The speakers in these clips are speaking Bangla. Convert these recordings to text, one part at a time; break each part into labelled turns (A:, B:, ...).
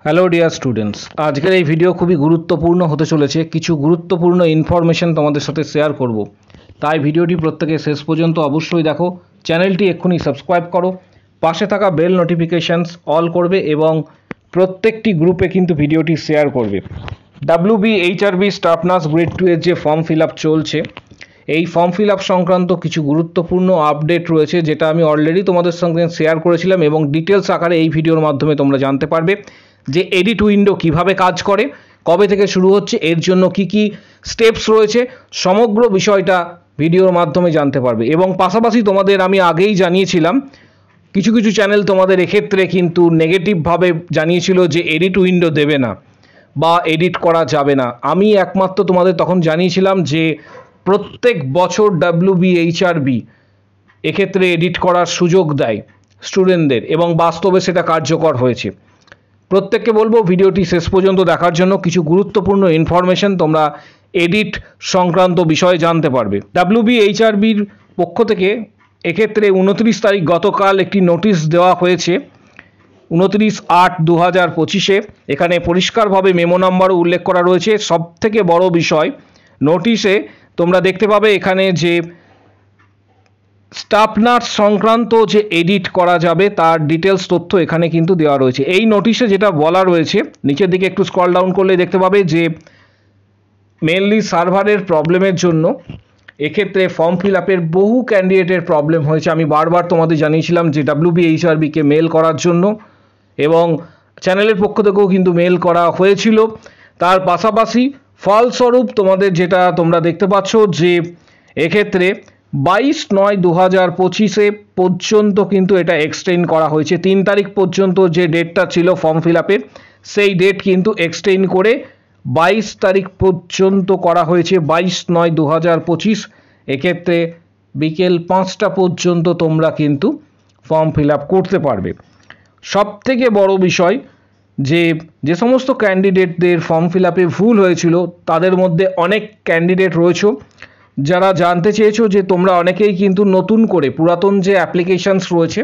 A: হ্যালো ডিয়ার স্টুডেন্টস, আজকের এই ভিডিও খুবই গুরুত্বপূর্ণ হতে চলেছে। কিছু গুরুত্বপূর্ণ ইনফরমেশন তোমাদের সাথে শেয়ার করব, তাই ভিডিওটি প্রত্যেকে শেষ পর্যন্ত অবশ্যই দেখো। চ্যানেলটি এক্ষুনি সাবস্ক্রাইব করো, পাশে থাকা বেল নোটিফিকেশানস অল করবে এবং প্রত্যেকটি গ্রুপে কিন্তু ভিডিওটি শেয়ার করবে। WBHRB স্টাফ নার্স গ্রেড 2 এর যে ফর্ম ফিল আপ চলছে, এই ফর্ম ফিল আপ সংক্রান্ত কিছু গুরুত্বপূর্ণ আপডেট রয়েছে, যেটা আমি অলরেডি তোমাদের সঙ্গে শেয়ার করেছিলাম এবং ডিটেলস আকারে এই ভিডিওর মাধ্যমে তোমরা জানতে পারবে যে এডিট উইন্ডো কিভাবে কাজ করে, কবে থেকে শুরু হচ্ছে, এর জন্য কি কি স্টেপস রয়েছে, সমগ্র বিষয়টা ভিডিওর মাধ্যমে জানতে পারবে। এবং পাশাপাশি তোমাদের আমি আগেই জানিয়েছিলাম, কিছু কিছু চ্যানেল তোমাদের এক্ষেত্রে কিন্তু নেগেটিভভাবে জানিয়েছিল যে এডিট উইন্ডো দেবে না বা এডিট করা যাবে না। আমি একমাত্র তোমাদের তখন জানিয়েছিলাম যে প্রত্যেক বছর WBHRB এক্ষেত্রে এডিট করার সুযোগ দেয় স্টুডেন্টদের এবং বাস্তবে সেটা কার্যকর হয়েছে। প্রত্যেককে বলবো ভিডিওটি শেষ পর্যন্ত দেখার জন্য। কিছু গুরুত্বপূর্ণ ইনফরমেশন তোমরা এডিট সংক্রান্ত বিষয়ে জানতে পারবে। WBHRBর পক্ষ থেকে এক্ষেত্রে 29 তারিখ গতকাল একটি নোটিশ দেওয়া হয়েছে, 29/8/2025। এখানে পরিষ্কারভাবে মেমো নাম্বারও উল্লেখ করা রয়েছে। সবথেকে বড় বিষয়, নোটিশে তোমরা দেখতে পাবে এখানে যে স্টাফ নার্স সংক্রান্ত যে এডিট করা যাবে তার ডিটেলস তথ্য এখানে কিন্তু দেওয়া রয়েছে। এই নোটিশে যেটা বলা রয়েছে, নিচের দিকে একটু স্ক্রল ডাউন করলে দেখতে পাবে যে মেনলি সার্ভারের প্রবলেমের জন্য এক্ষেত্রে ফর্ম ফিল আপের বহু ক্যান্ডিডেটের প্রবলেম হয়েছে। আমি বারবার তোমাদের জানিয়েছিলাম যে WBHRBকে মেল করার জন্য, এবং চ্যানেলের পক্ষ থেকেও কিন্তু মেল করা হয়েছিল। তার পাশাপাশি ফলস্বরূপ তোমাদের যেটা তোমরা দেখতে পাচ্ছ যে এক্ষেত্রে 22/9/2025 পর্যন্ত কিন্তু এটা এক্সটেন্ড করা হয়েছে। 3 তারিখ পর্যন্ত যে ডেটটা ছিল ফর্ম ফিল আপের, সেই ডেট কিন্তু এক্সটেন্ড করে 22 তারিখ পর্যন্ত করা হয়েছে। 22/9/2025 এক্ষেত্রে বিকেল 5টা পর্যন্ত তোমরা কিন্তু ফর্ম ফিল আপ করতে পারবে। সবথেকে বড় বিষয়, যে সমস্ত ক্যান্ডিডেটদের ফর্ম ফিল আপে ভুল হয়েছিল, তাদের মধ্যে অনেক ক্যান্ডিডেট রয়েছে যারা জানতে চেয়েছো যে তোমরা অনেকেই কিন্তু নতুন করে পুরাতন যে অ্যাপ্লিকেশানস রয়েছে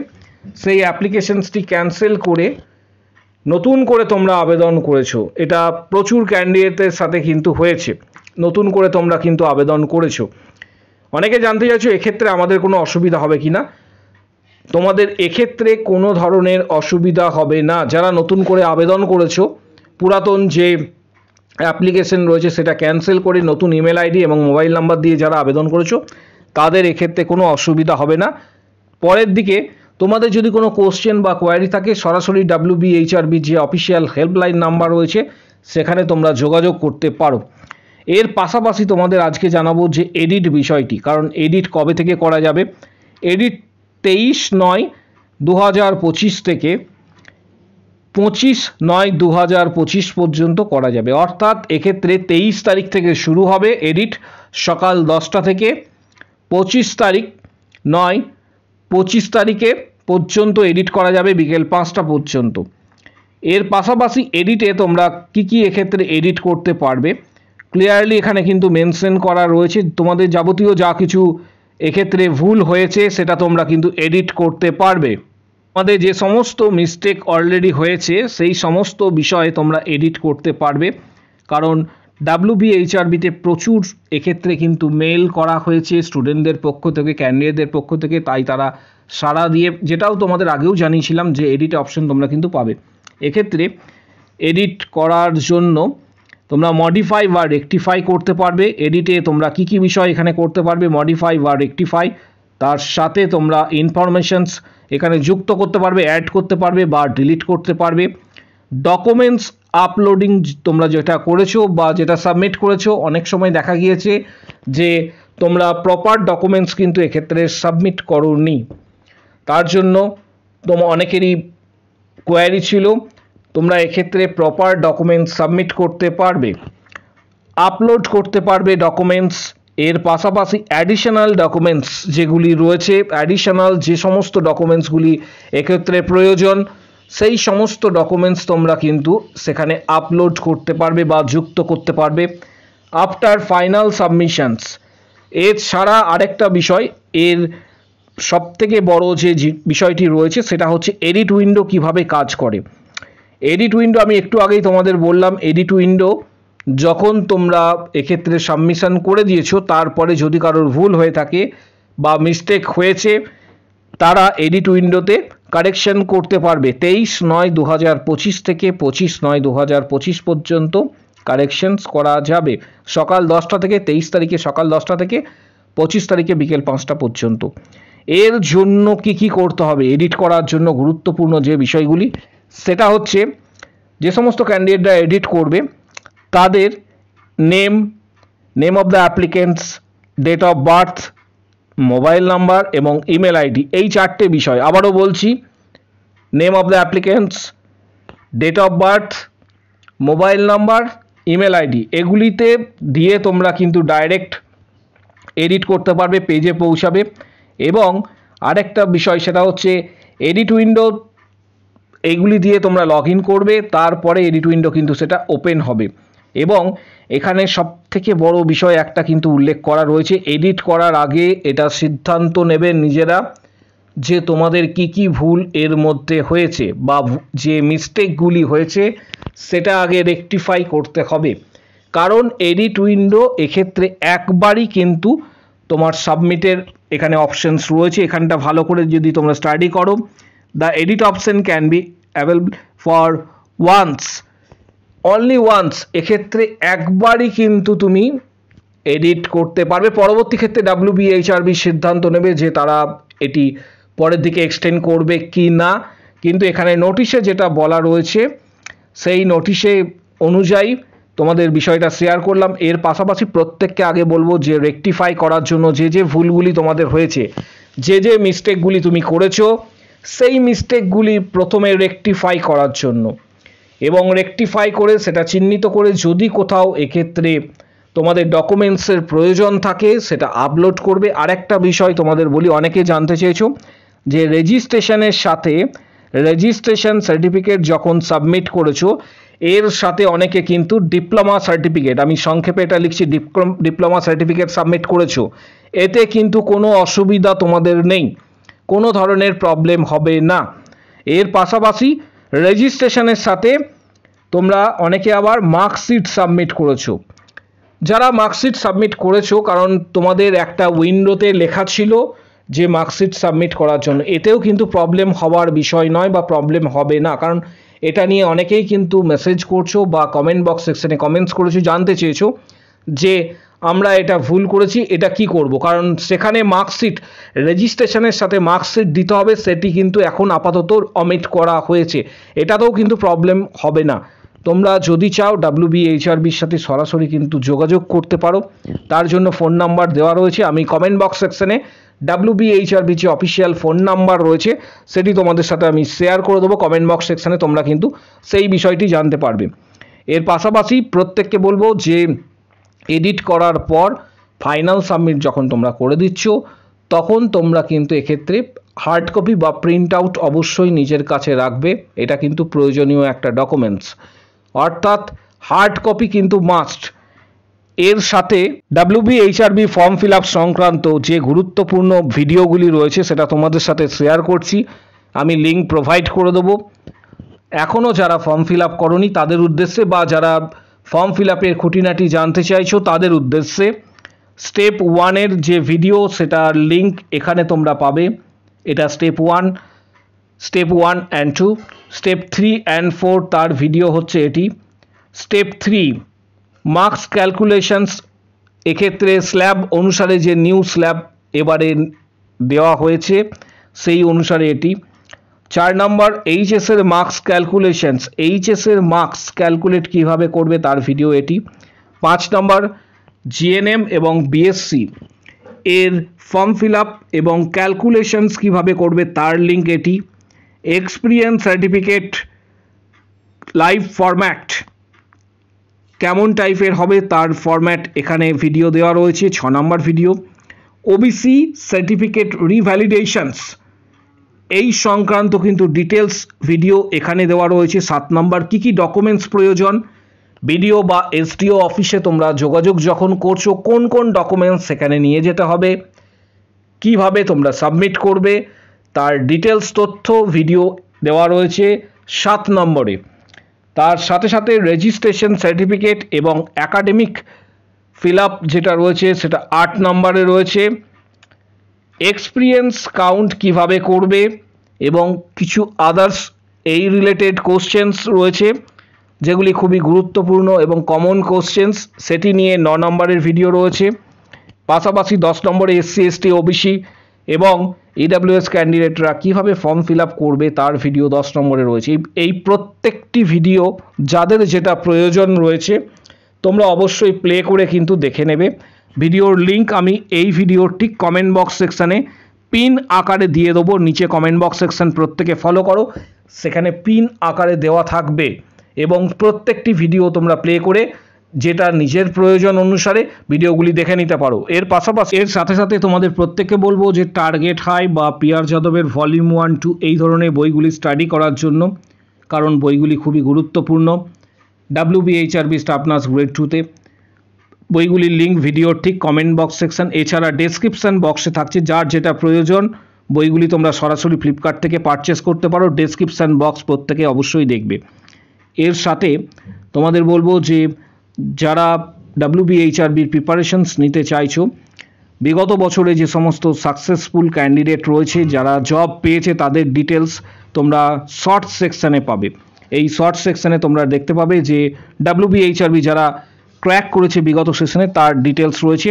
A: সেই অ্যাপ্লিকেশানসটি ক্যান্সেল করে নতুন করে তোমরা আবেদন করেছো। এটা প্রচুর ক্যান্ডিডেটের সাথে কিন্তু হয়েছে, নতুন করে তোমরা কিন্তু আবেদন করেছো। অনেকে জানতে চাইছো এক্ষেত্রে আমাদের কোনো অসুবিধা হবে কি না। তোমাদের এক্ষেত্রে কোনো ধরনের অসুবিধা হবে না। যারা নতুন করে আবেদন করেছো, পুরাতন যে অ্যাপ্লিকেশন রয়েছে সেটা ক্যান্সেল করে নতুন ইমেল আইডি এবং মোবাইল নাম্বার দিয়ে যারা আবেদন করেছো, তাদের এক্ষেত্রে কোনো অসুবিধা হবে না। পরের দিকে তোমাদের যদি কোনো কোশ্চেন বা কোয়ারি থাকে, সরাসরি WBHRB যে অফিসিয়াল হেল্পলাইন নাম্বার রয়েছে সেখানে তোমরা যোগাযোগ করতে পারো। এর পাশাপাশি তোমাদের আজকে জানাবো যে এডিট বিষয়টি, কারণ এডিট কবে থেকে করা যাবে। এডিট 23/9/2025 থেকে 25/9/2025 পর্যন্ত করা যাবে। অর্থাৎ এক্ষেত্রে 23 তারিখ থেকে শুরু হবে এডিট সকাল 10টা থেকে, 25 তারিখে পর্যন্ত এডিট করা যাবে বিকেল 5টা পর্যন্ত। এর পাশাপাশি এডিটে তোমরা কি এক্ষেত্রে এডিট করতে পারবে ক্লিয়ারলি এখানে কিন্তু মেনশন করা রয়েছে। তোমাদের যাবতীয় যা কিছু এক্ষেত্রে ভুল হয়েছে সেটা তোমরা কিন্তু এডিট করতে পারবে। আমাদের যে সমস্ত মিস্টেক অলরেডি হয়েছে সেই সমস্ত বিষয়ে তোমরা এডিট করতে পারবে, কারণ WBHRBতে প্রচুর এক্ষেত্রে কিন্তু মেল করা হয়েছে স্টুডেন্টদের পক্ষ থেকে, ক্যান্ডিডেটদের পক্ষ থেকে, তাই তারা সাড়া দিয়ে, যেটাও তোমাদের আগেও জানিয়েছিলাম যে এডিট অপশন তোমরা কিন্তু পাবে। এক্ষেত্রে এডিট করার জন্য তোমরা মডিফাই বা রেকটিফাই করতে পারবে। এডিটে তোমরা কি বিষয় এখানে করতে পারবে, মডিফাই বা রেকটিফাই, তার সাথে তোমরা ইনফরমেশনস এখানে যুক্ত করতে পারবে, অ্যাড করতে পারবে বা ডিলিট করতে পারবে। ডকুমেন্টস আপলোডিং তোমরা যেটা করেছো বা যেটা সাবমিট করেছো, অনেক সময় দেখা গিয়েছে যে তোমরা প্রপার ডকুমেন্টস কিন্তু এক্ষেত্রে সাবমিট করোনি, তার জন্য অনেকেরই কোয়ারি ছিল। তোমরা এক্ষেত্রে প্রপার ডকুমেন্টস সাবমিট করতে পারবে, আপলোড করতে পারবে ডকুমেন্টস। এর পাশাপাশি অ্যাডিশনাল ডকুমেন্টস যেগুলি রয়েছে, অ্যাডিশনাল যে সমস্ত ডকুমেন্টসগুলি এক্ষেত্রে প্রয়োজন, সেই সমস্ত ডকুমেন্টস তোমরা কিন্তু সেখানে আপলোড করতে পারবে বা যুক্ত করতে পারবে আফটার ফাইনাল সাবমিশনস। এছাড়া আরেকটা বিষয়, এর সবথেকে বড় যে বিষয়টি রয়েছে সেটা হচ্ছে এডিট উইন্ডো কিভাবে কাজ করে। এডিট উইন্ডো আমি একটু আগেই তোমাদের বললাম, এডিট উইন্ডো যখন তোমরা এক্ষেত্রে সাবমিশন করে দিয়েছো তারপরে যদি কারোর ভুল হয়ে থাকে বা মিস্টেক হয়েছে তারা এডিট উইন্ডোতে কারেকশন করতে পারবে 23/9/2025 থেকে 25/9/2025 পর্যন্ত কারেকশনস করা যাবে সকাল 10টা থেকে, 23 তারিখে সকাল 10টা থেকে 25 তারিখে বিকেল 5টা পর্যন্ত। এর জন্য কি করতে হবে এডিট করার জন্য গুরুত্বপূর্ণ যে বিষয়গুলি, সেটা হচ্ছে যে সমস্ত ক্যান্ডিডেটরা এডিট করবে তাদের name of the applicants, date of birth, mobile number এবং ইমেল আইডি, এই 4টে বিষয়। আবারও বলছি, name of the applicants, date of birth, mobile number, email ID, এগুলিতে দিয়ে তোমরা কিন্তু ডাইরেক্ট এডিট করতে পারবে, পেজে পৌঁছাবে। এবং আরেকটা বিষয় সেটা হচ্ছে এডিট উইন্ডো, এইগুলি দিয়ে তোমরা লগ ইন করবে, তারপরে এডিট উইন্ডো কিন্তু সেটা ওপেন হবে। এবং এখানে সবথেকে বড় বিষয় একটা কিন্তু উল্লেখ করা রয়েছে, এডিট করার আগে এটা সিদ্ধান্ত নেবে নিজেরা যে তোমাদের কি ভুল এর মধ্যে হয়েছে বা যে মিস্টেকগুলি হয়েছে সেটা আগে রেকটিফাই করতে হবে। কারণ এডিট উইন্ডো এক্ষেত্রে একবারই কিন্তু তোমার সাবমিটের এখানে অপশনস রয়েছে, এখানটা ভালো করে যদি তোমরা স্টাডি করো, the edit option can be available for once, only once, এক্ষেত্রে একবারই কিন্তু তুমি এডিট করতে পারবে। পরবর্তী ক্ষেত্রে WBHRB সিদ্ধান্ত নেবে যে তারা এটি পরের দিকে এক্সটেন্ড করবে কি না, কিন্তু এখানে নোটিশে যেটা বলা রয়েছে সেই নোটিশে অনুযায়ী তোমাদের বিষয়টা শেয়ার করলাম। এর পাশাপাশি প্রত্যেককে আগে বলবো যে রেকটিফাই করার জন্য যে ভুলগুলি তোমাদের হয়েছে, যে মিস্টেকগুলি তুমি করেছো, সেই মিস্টেকগুলি প্রথমে রেকটিফাই করার জন্য, এবং রেকটিফাই করে সেটা চিহ্নিত করে যদি কোথাও এক্ষেত্রে তোমাদের ডকুমেন্টসের প্রয়োজন থাকে সেটা আপলোড করবে। আরেকটা বিষয় তোমাদের বলি, অনেকে জানতে চেয়েছো যে রেজিস্ট্রেশনের সাথে রেজিস্ট্রেশন সার্টিফিকেট যখন সাবমিট করেছো এর সাথে অনেকে কিন্তু ডিপ্লোমা সার্টিফিকেট, আমি সংক্ষেপে এটা লিখছি, ডিপ্লোমা সার্টিফিকেট সাবমিট করেছো। এতে কিন্তু কোনো অসুবিধা তোমাদের নেই, কোনো ধরনের প্রবলেম হবে না। এর পাশাপাশি রেজিস্ট্রেশনের সাথে তোমরা অনেকে আবার মার্কশিট সাবমিট করেছো। যারা মার্কশিট সাবমিট করেছো, কারণ তোমাদের একটা উইন্ডোতে লেখা ছিল যে মার্কশিট সাবমিট করার জন্য, এতেও কিন্তু প্রবলেম হওয়ার বিষয় নয় বা প্রবলেম হবে না। কারণ এটা নিয়ে অনেকেই কিন্তু মেসেজ করছো বা কমেন্ট বক্স সেকশনে কমেন্টস করেছো, জানতে চেয়েছো যে আমরা এটা ভুল করেছি, এটা কি করব। কারণ সেখানে মার্কশিট, রেজিস্ট্রেশনের সাথে মার্কশিট দিতে হবে, সেটি কিন্তু এখন আপাতত অমিট করা হয়েছে, এটাতেও কিন্তু প্রবলেম হবে না। তোমরা যদি চাও WBHRBর সাথে সরাসরি কিন্তু যোগাযোগ করতে পারো, তার জন্য ফোন নাম্বার দেওয়া রয়েছে। আমি কমেন্ট বক্স সেকশনে WBHRB যে অফিসিয়াল ফোন নাম্বার রয়েছে সেটি তোমাদের সাথে আমি শেয়ার করে দেবো, কমেন্ট বক্স সেকশনে তোমরা কিন্তু সেই বিষয়টি জানতে পারবে। এর পাশাপাশি প্রত্যেককে বলবো যে এডিট করার পর ফাইনাল সাবমিট যখন তোমরা করে দিচ্ছ তখন তোমরা কিন্তু এক্ষেত্রে হার্ড কপি বা প্রিন্ট আউট অবশ্যই নিজের কাছে রাখবে, এটা কিন্তু প্রয়োজনীয় একটা ডকুমেন্টস, অর্থাৎ হার্ড কপি কিন্তু মাস্ট। এর সাথে WBHRB ফর্ম ফিল আপ সংক্রান্ত যে গুরুত্বপূর্ণ ভিডিওগুলি রয়েছে সেটা তোমাদের সাথে শেয়ার করছি, আমি লিঙ্ক প্রোভাইড করে দেবো। এখনও যারা ফর্ম ফিল আপ করোনি তাদের উদ্দেশ্যে বা যারা ফর্ম ফিল আপের খুঁটিনাটি জানতে চাইছো তাদের উদ্দেশ্যে স্টেপ 1-এর যে ভিডিও সেটার লিঙ্ক এখানে তোমরা পাবে। এটা স্টেপ 1 অ্যান্ড 2, স্টেপ 3 অ্যান্ড 4 তার ভিডিও হচ্ছে এটি। স্টেপ 3 মার্কস ক্যালকুলেশনস, এক্ষেত্রে স্ল্যাব অনুসারে যে নিউ স্ল্যাব এবারে দেওয়া হয়েছে সেই অনুসারে এটি। 4 নম্বর এইচএসের মার্কস ক্যালকুলেশনস, এইচএসের মার্কস ক্যালকুলেট কীভাবে করবে তার ভিডিও এটি। 5 নম্বর জিএনএম এবং বিএসসি এর ফর্ম ফিল আপ এবং ক্যালকুলেশনস কীভাবে করবে তার লিঙ্ক এটি। এক্সপিরিয়েন্স সার্টিফিকেট লাইভ ফরম্যাট কেমন টাইপের হবে তার ফরম্যাট এখানে ভিডিও দেওয়া রয়েছে, 6 নম্বর ভিডিও। ওবিসি সার্টিফিকেট রিভ্যালিডেশনস এই সংক্রান্ত কিন্তু ডিটেলস ভিডিও এখানে দেওয়া রয়েছে। 7 নম্বর কী ডকুমেন্টস প্রয়োজন, বিডিও বা এসডিও অফিসে তোমরা যোগাযোগ যখন করছো কোন কোন ডকুমেন্টস সেখানে নিয়ে যেতে হবে, কিভাবে তোমরা সাবমিট করবে তার ডিটেলস তথ্য ভিডিও দেওয়া রয়েছে 7 নম্বরে। তার সাথে সাথে রেজিস্ট্রেশন সার্টিফিকেট এবং একাডেমিক ফিল আপ যেটা রয়েছে সেটা 8 নম্বরে রয়েছে। এক্সপিরিয়েন্স কাউন্ট কিভাবে করবে এবং কিছু আদার্স এই রিলেটেড কোশ্চেন্স রয়েছে যেগুলি খুবই গুরুত্বপূর্ণ এবং কমন কোশ্চেন্স, সেটি নিয়ে 9 নম্বরের ভিডিও রয়েছে। পাশাপাশি 10 নম্বরে এসসি এসটি ওবিসি এবং ইডাব্লিউএস ক্যান্ডিডেটরা কীভাবে ফর্ম ফিল আপ করবে তার ভিডিও 10 নম্বরে রয়েছে। এই প্রত্যেকটি ভিডিও যাদের যেটা প্রয়োজন রয়েছে তোমরা অবশ্যই প্লে করে কিন্তু দেখে নেবে। ভিডিওর লিঙ্ক আমি এই ভিডিওর ঠিক কমেন্ট বক্স সেকশানে পিন আকারে দিয়ে দেবো। নিচে কমেন্ট বক্স সেকশন প্রত্যেকে ফলো করো, সেখানে পিন আকারে দেওয়া থাকবে এবং প্রত্যেকটি ভিডিও তোমরা প্লে করে যেটা নিজের প্রয়োজন অনুসারে ভিডিওগুলি দেখে নিতে পারো। এর পাশাপাশি এর সাথে সাথে তোমাদের প্রত্যেককে বলবো যে টার্গেট হাই বা পিআর যাদবের ভলিউম 1, 2 এই ধরনের বইগুলি স্টাডি করার জন্য, কারণ বইগুলি খুবই গুরুত্বপূর্ণ। WBHRB স্টাফ নার্স গ্রেড 2তে বইগুলির লিঙ্ক ভিডিওর ঠিক কমেন্ট বক্স সেকশন, এছাড়া ডেসক্রিপশন বক্সে থাকছে। যার যেটা প্রয়োজন বইগুলি তোমরা সরাসরি ফ্লিপকার্ট থেকে পারচেস করতে পারো। ডেসক্রিপশন বক্স প্রত্যেকে অবশ্যই দেখবে। এর সাথে তোমাদের বলবো যে যারা WBHRBর প্রিপারেশনস নিতে চাইছো, বিগত বছরে যে সমস্ত সাকসেসফুল ক্যান্ডিডেট রয়েছে যারা জব পেয়েছে তাদের ডিটেলস তোমরা শর্ট সেকশানে পাবে। এই শর্ট সেকশানে তোমরা দেখতে পাবে যে WBHRB যারা ক্র্যাক করেছে বিগত সেশনে তার ডিটেলস রয়েছে।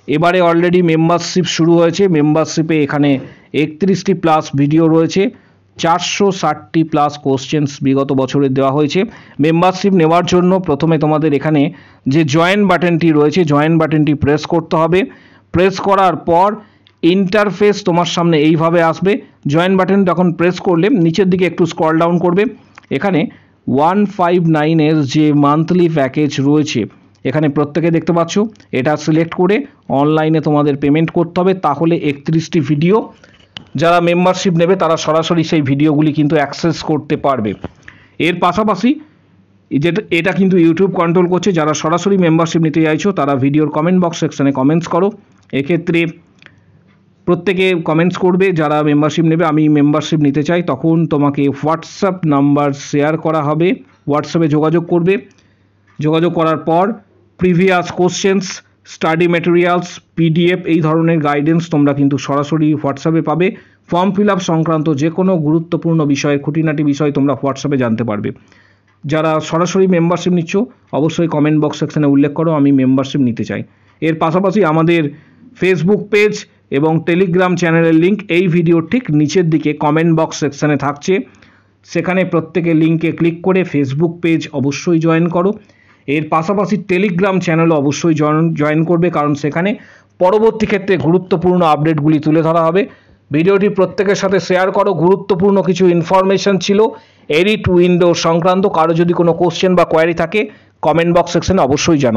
A: এবারে অলরেডি মেম্বারশিপ শুরু হয়েছে। মেম্বারশিপে এখানে 31টি প্লাস ভিডিও রয়েছে, 460টি প্লাস কোশ্চেন্স বিগত বছরে দেওয়া হয়েছে। মেম্বারশিপ নেওয়ার জন্য প্রথমে তোমাদের এখানে যে জয়েন বাটনটি রয়েছে জয়েন বাটনটি প্রেস করতে হবে। প্রেস করার পর ইন্টারফেস তোমার সামনে এইভাবে আসবে। জয়েন বাটন যখন প্রেস করলে নিচের দিকে একটু স্ক্রল ডাউন করবে, এখানে 159 এর যে মান্থলি প্যাকেজ রয়েছে এখানে প্রত্যেকে দেখতে পাচ্ছ, এটা সিলেক্ট করে অনলাইনে তোমাদের পেমেন্ট করতে হবে। তাহলে 31টি ভিডিও যারা মেম্বারশিপ নেবে তারা সরাসরি সেই ভিডিওগুলি কিন্তু অ্যাক্সেস করতে পারবে। এর পাশাপাশি এটা কিন্তু ইউটিউব কন্ট্রোল করছে। যারা সরাসরি মেম্বারশিপ নিতে চাইছো তারা ভিডিওর কমেন্ট বক্স সেকশনে কমেন্টস করো। এক্ষেত্রে প্রত্যেকে কমেন্টস করবে যারা মেম্বারশিপ নেবে আমি মেম্বারশিপ নিতে চাই, তখন তোমাকে হোয়াটসঅ্যাপ নাম্বার শেয়ার করা হবে। হোয়াটসঅ্যাপে যোগাযোগ করবে। যোগাযোগ করার পর previous questions, study materials, PDF এই ধরনের গাইডেন্স তোমরা কিন্তু সরাসরি হোয়াটসঅ্যাপে পাবে। ফর্ম ফিল আপ সংক্রান্ত যে কোনো গুরুত্বপূর্ণ বিষয়, খুঁটিনাটি বিষয় তোমরা হোয়াটসঅ্যাপে জানতে পারবে। যারা সরাসরি মেম্বারশিপ নিচ্ছ অবশ্যই কমেন্ট বক্স সেকশনে উল্লেখ করো আমি মেম্বারশিপ নিতে চাই। এর পাশাপাশি আমাদের ফেসবুক পেজ এবং টেলিগ্রাম চ্যানেলের লিঙ্ক এই ভিডিওর ঠিক নিচের দিকে কমেন্ট বক্স সেকশনে থাকছে, সেখানে প্রত্যেকে লিঙ্কে ক্লিক করে ফেসবুক পেজ অবশ্যই জয়েন করো। এর পাশাপাশি টেলিগ্রাম চ্যানেলও অবশ্যই জয়েন করবে, কারণ সেখানে পরবর্তী ক্ষেত্রে গুরুত্বপূর্ণ আপডেটগুলি তুলে ধরা হবে। ভিডিওটি প্রত্যেকের সাথে শেয়ার করো। গুরুত্বপূর্ণ কিছু ইনফরমেশন ছিল এডিট উইন্ডো সংক্রান্ত। কারো যদি কোনো কোশ্চেন বা কোয়ারি থাকে কমেন্ট বক্স সেকশনে অবশ্যই জানাও।